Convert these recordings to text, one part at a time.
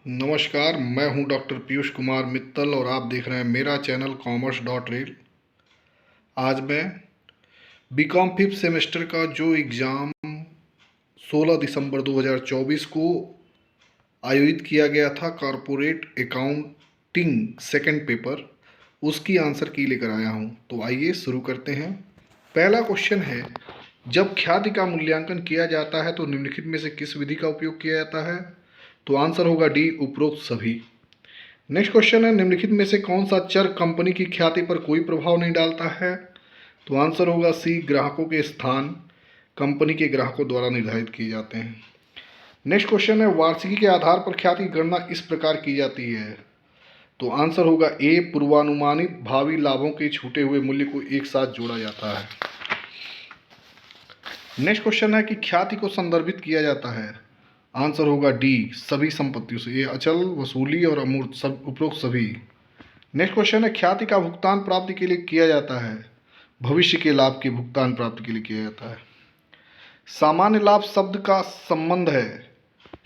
नमस्कार, मैं हूं डॉक्टर पीयूष कुमार मित्तल और आप देख रहे हैं मेरा चैनल कॉमर्स डॉट रील। आज मैं बीकॉम फिफ्थ सेमेस्टर का जो एग्ज़ाम 16 दिसंबर 2024 को आयोजित किया गया था, कॉरपोरेट अकाउंटिंग सेकंड पेपर, उसकी आंसर की लेकर आया हूं। तो आइए शुरू करते हैं। पहला क्वेश्चन है, जब ख्याति का मूल्यांकन किया जाता है तो निम्नलिखित में से किस विधि का उपयोग किया जाता है? तो आंसर होगा डी, उपरोक्त सभी। नेक्स्ट क्वेश्चन है, निम्नलिखित में से कौन सा चर कंपनी की ख्याति पर कोई प्रभाव नहीं डालता है? तो आंसर होगा सी, ग्राहकों के स्थान कंपनी के ग्राहकों द्वारा निर्धारित किए जाते हैं। नेक्स्ट क्वेश्चन है, वार्षिकी के आधार पर ख्याति की गणना इस प्रकार की जाती है? तो आंसर होगा ए, पूर्वानुमानित भावी लाभों के छूटे हुए मूल्य को एक साथ जोड़ा जाता है। नेक्स्ट क्वेश्चन है कि ख्याति को संदर्भित किया जाता है? आंसर होगा डी, सभी संपत्तियों से, ये अचल, वसूली और अमूर्त, सब उपरोक्त सभी। नेक्स्ट क्वेश्चन है, ख्याति का भुगतान प्राप्ति के लिए किया जाता है? भविष्य के लाभ के भुगतान प्राप्ति के लिए किया जाता है। सामान्य लाभ शब्द का संबंध है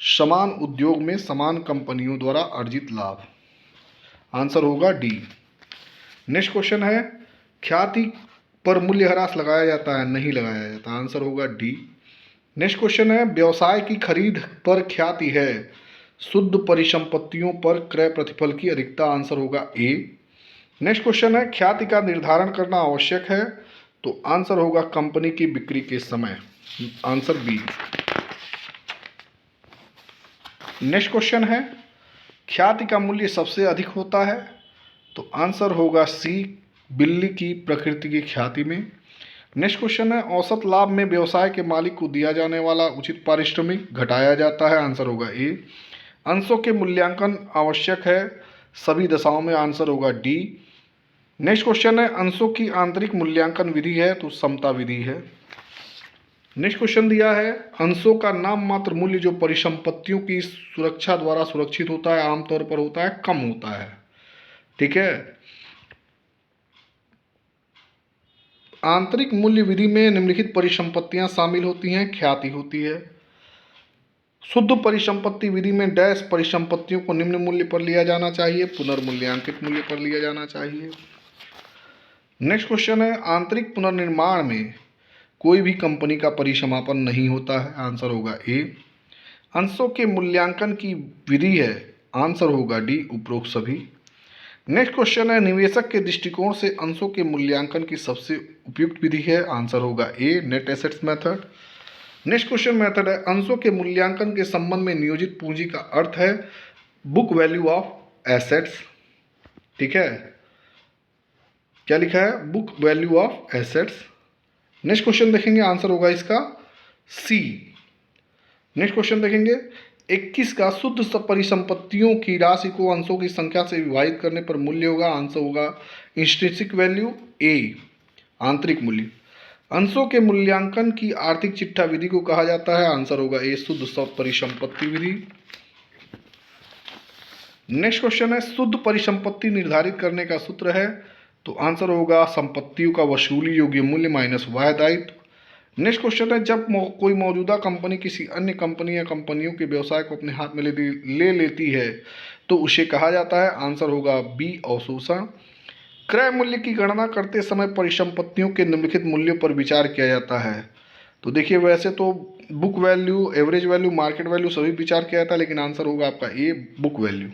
समान उद्योग में समान कंपनियों द्वारा अर्जित लाभ। आंसर होगा डी। नेक्स्ट क्वेश्चन है, ख्याति पर मूल्यह्रास लगाया जाता है? नहीं लगाया जाता। आंसर होगा डी। नेक्स्ट क्वेश्चन है, व्यवसाय की खरीद पर ख्याति है शुद्ध परिसंपत्तियों पर क्रय प्रतिफल की अधिकता। आंसर होगा ए। नेक्स्ट क्वेश्चन है, ख्याति का निर्धारण करना आवश्यक है? तो आंसर होगा कंपनी की बिक्री के समय। Answer B. नेक्स्ट क्वेश्चन है, ख्याति का मूल्य सबसे अधिक होता है? तो आंसर होगा सी, बिल्ली की प्रकृति की ख्याति में। नेक्स्ट क्वेश्चन है, औसत लाभ में व्यवसाय के मालिक को दिया जाने वाला उचित पारिश्रमिक घटाया जाता है? आंसर होगा ए। अंशों के मूल्यांकन आवश्यक है सभी दशाओं में? आंसर होगा डी। नेक्स्ट क्वेश्चन है, अंशों की आंतरिक मूल्यांकन विधि है? तो समता विधि है। नेक्स्ट क्वेश्चन दिया है, अंशों का नाम मात्र मूल्य जो परिसंपत्तियों की सुरक्षा द्वारा सुरक्षित होता है आमतौर पर होता है कम होता है। ठीक है। आंतरिक मूल्य विधि में निम्नलिखित परिसंपत्तियां शामिल होती हैं? ख्याति होती है। शुद्ध परिसंपत्ति विधि में डैश परिसंपत्तियों को निम्न मूल्य पर लिया जाना चाहिए, पुनर्मूल्यांकित मूल्य पर लिया जाना चाहिए। नेक्स्ट क्वेश्चन है, आंतरिक पुनर्निर्माण में कोई भी कंपनी का परिसमापन नहीं होता है? आंसर होगा ए। अंशों के मूल्यांकन की विधि है? आंसर होगा डी, उपरोक्त सभी। नेक्स्ट क्वेश्चन है, निवेशक के दृष्टिकोण से अंशों के मूल्यांकन की सबसे उपयुक्त विधि है? आंसर होगा A, net assets method. Next question method है, अंशों के मूल्यांकन के संबंध में नियोजित पूंजी का अर्थ है बुक वैल्यू ऑफ एसेट्स। ठीक है, क्या लिखा है? Book value of assets. Next question देखेंगे, आंसर होगा इसका सी। नेक्स्ट क्वेश्चन देखेंगे, 21 का शुद्ध परिसंपत्तियों की राशि को अंशों की संख्या से विभाजित करने पर मूल्य होगा? आंसर होगा इंट्रिंसिक वैल्यू ए, आंतरिक मूल्य। अंशों के मूल्यांकन की आर्थिक चिट्ठा विधि को कहा जाता है? आंसर होगा ए, शुद्ध परिसंपत्ति विधि। नेक्स्ट क्वेश्चन है, शुद्ध परिसंपत्ति निर्धारित करने का सूत्र है? तो आंसर होगा संपत्तियों का वसूली योग्य मूल्य माइनस वाह दायित्व। नेक्स्ट क्वेश्चन है, जब कोई मौजूदा कंपनी किसी अन्य कंपनी या कंपनियों के व्यवसाय को अपने हाथ में ले लेती है तो उसे कहा जाता है? आंसर होगा बी, अवशोषण। क्रय मूल्य की गणना करते समय परिसंपत्तियों के निम्नलिखित मूल्यों पर विचार किया जाता है? तो देखिए, वैसे तो book value, average value, market value सभी विचार किया जाता है, लेकिन आंसर होगा आपका ए, बुक वैल्यू।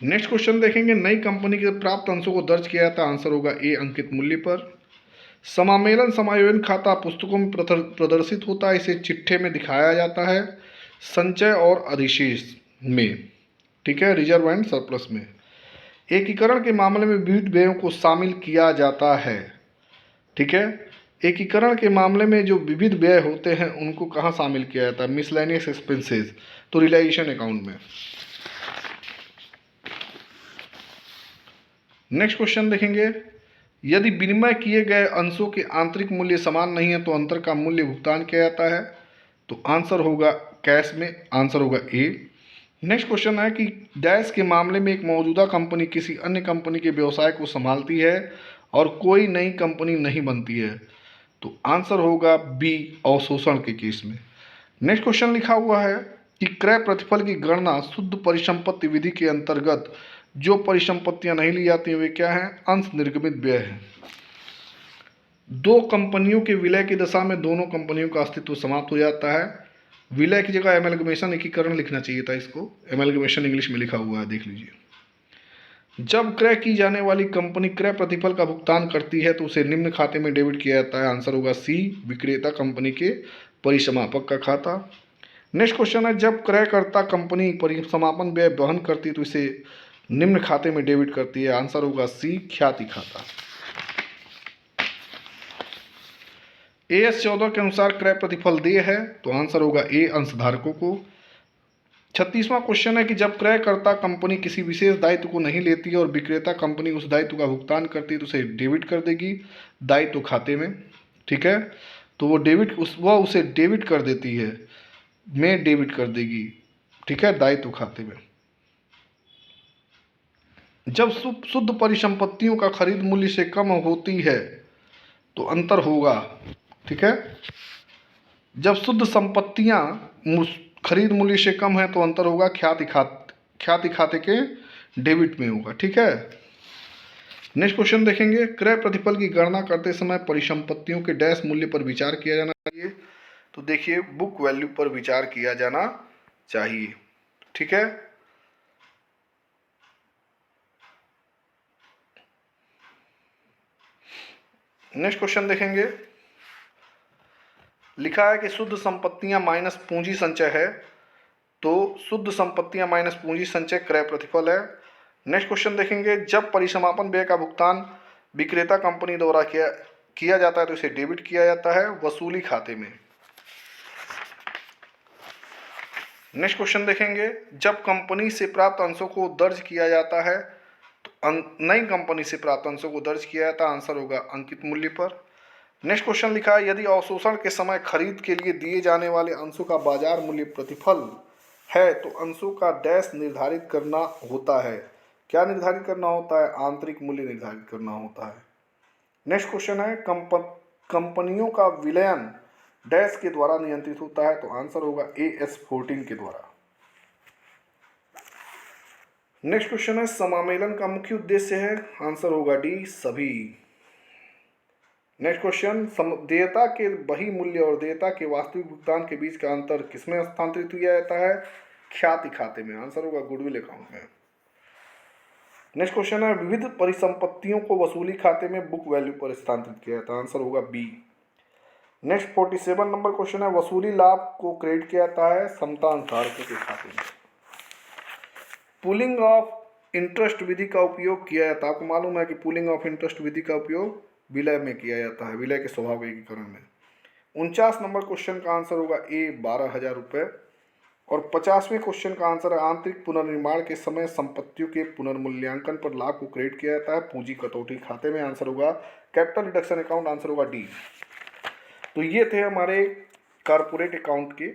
नेक्स्ट क्वेश्चन देखेंगे, नई कंपनी के प्राप्त अंशों को दर्ज किया जाता है? आंसर होगा ए, अंकित मूल्य पर। समामेलन समायोजन खाता पुस्तकों में प्रदर्शित होता है, इसे चिट्ठे में दिखाया जाता है संचय और अधिशेष में। ठीक है, रिजर्व एंड सरप्लस में। एकीकरण के मामले में विविध व्ययों को शामिल किया जाता है? ठीक है, एकीकरण के मामले में जो विविध व्यय होते हैं उनको कहाँ शामिल किया जाता है? मिसलेनियस एक्सपेंसेस, तो रियलाइजेशन अकाउंट में। नेक्स्ट क्वेश्चन देखेंगे, यदि विनिमय किए गए अंशों के आंतरिक मूल्य समान नहीं है तो अंतर का मूल्य भुगतान किया जाता है? तो आंसर होगा कैश में। आंसर होगा ए। नेक्स्ट क्वेश्चन है कि डैश के मामले में एक मौजूदा कंपनी किसी अन्य कंपनी के व्यवसाय को संभालती है और कोई नई कंपनी नहीं बनती है? तो आंसर होगा बी, अवशोषण के केस में। नेक्स्ट क्वेश्चन लिखा हुआ है, कि क्रय प्रतिफल की गणना शुद्ध परिसंपत्ति विधि के अंतर्गत जो परिसंपत्तियां नहीं ली जाती हैं वे क्या हैं? अंश निर्गमित व्यय है। दो कंपनियों के विलय की दशा में दोनों कंपनियों का अस्तित्व समाप्त हो जाता है। विलय की जगह एमलगमेशन, एकीकरण लिखना चाहिए था इसको, एमलगमेशन इंग्लिश में लिखा हुआ है, देख लीजिए। जब क्रय की जाने वाली कंपनी क्रय प्रतिफल का भुगतान करती है तो उसे निम्न खाते में डेबिट किया जाता है। आंसर होगा सी, विक्रेता कंपनी के परिसमापक का खाता। नेक्स्ट क्वेश्चन है, जब क्रयकर्ता कंपनी परिसमापन व्यय वहन करती है तो इसे निम्न खाते में डेबिट करती है। आंसर होगा सी, ख्याति खाता। AS 14 के अनुसार क्रय प्रतिफल देय है तो आंसर होगा ए, अंशधारकों को। 36वां क्वेश्चन है कि जब क्रयकर्ता कंपनी किसी विशेष दायित्व को नहीं लेती है और विक्रेता कंपनी उस दायित्व का भुगतान करती है तो उसे डेबिट कर देगी दायित्व खाते में। ठीक है, तो वो उसे डेबिट कर देती है, में डेबिट कर देगी, ठीक है, दायित्व खाते में। जब शुद्ध परिसंपत्तियों का खरीद मूल्य से कम होती है तो अंतर होगा। ठीक है, जब शुद्ध संपत्तियां खरीद मूल्य से कम है तो अंतर होगा ख्याति खाते के डेबिट में होगा। ठीक है, नेक्स्ट क्वेश्चन देखेंगे, क्रय प्रतिफल की गणना करते समय परिसंपत्तियों के डैश मूल्य पर विचार किया जाना चाहिए। तो देखिए, बुक वैल्यू पर विचार किया जाना चाहिए। ठीक है, नेक्स्ट क्वेश्चन देखेंगे, लिखा है कि शुद्ध संपत्तियां माइनस पूंजी संचय है, तो शुद्ध संपत्तियां माइनस पूंजी संचय क्रय प्रतिफल है। नेक्स्ट क्वेश्चन देखेंगे, जब परिसमापन व्यय का भुगतान विक्रेता कंपनी द्वारा किया जाता है तो इसे डेबिट किया जाता है वसूली खाते में। नेक्स्ट क्वेश्चन देखेंगे, जब कंपनी से प्राप्त अंशों को दर्ज किया जाता है तो नई कंपनी से प्राप्त अंशों को दर्ज किया जाता है। आंसर होगा अंकित मूल्य पर। नेक्स्ट क्वेश्चन लिखा है, यदि अवशोषण के समय खरीद के लिए दिए जाने वाले अंशों का बाजार मूल्य प्रतिफल है तो अंशों का डैश निर्धारित करना होता है। क्या निर्धारित करना होता है? आंतरिक मूल्य निर्धारित करना होता है। नेक्स्ट क्वेश्चन है, कंपनियों का विलयन डैश के द्वारा नियंत्रित होता है, तो आंसर होगा AS 14 के द्वारा। नेक्स्ट क्वेश्चन है, समामेलन का मुख्य उद्देश्य है। आंसर होगा डी, सभी। नेक्स्ट क्वेश्चन, देयता के बही मूल्य और देयता के वास्तविक भुगतान के बीच का अंतर किसमें स्थानांतरित किया जाता है? ख्याति खाते में। आंसर होगा गुडविल अकाउंट में। नेक्स्ट क्वेश्चन है, विविध परिसंपत्तियों को वसूली खाते में बुक वैल्यू पर स्थानांतरित किया जाता है। आंसर होगा बी। नेक्स्ट 47 नंबर क्वेश्चन है, वसूली लाभ को क्रेडिट किया जाता है समतांतधारकों के खाते में। पूलिंग ऑफ इंटरेस्ट विधि का उपयोग किया जाता है। आपको मालूम है कि पूलिंग ऑफ इंटरेस्ट विधि का उपयोग विलय में किया जाता है, विलय के स्वभाव के एकीकरण में। 49 नंबर क्वेश्चन का आंसर होगा ए, 12,000 रुपये। और 50वें क्वेश्चन का आंसर है, आंतरिक पुनर्निर्माण के समय संपत्तियों के पुनर्मूल्यांकन पर लाभ को क्रेडिट किया जाता है पूंजी कटौती खाते में। आंसर होगा कैपिटल रिडक्शन अकाउंट। आंसर होगा डी। तो ये थे हमारे कारपोरेट अकाउंट के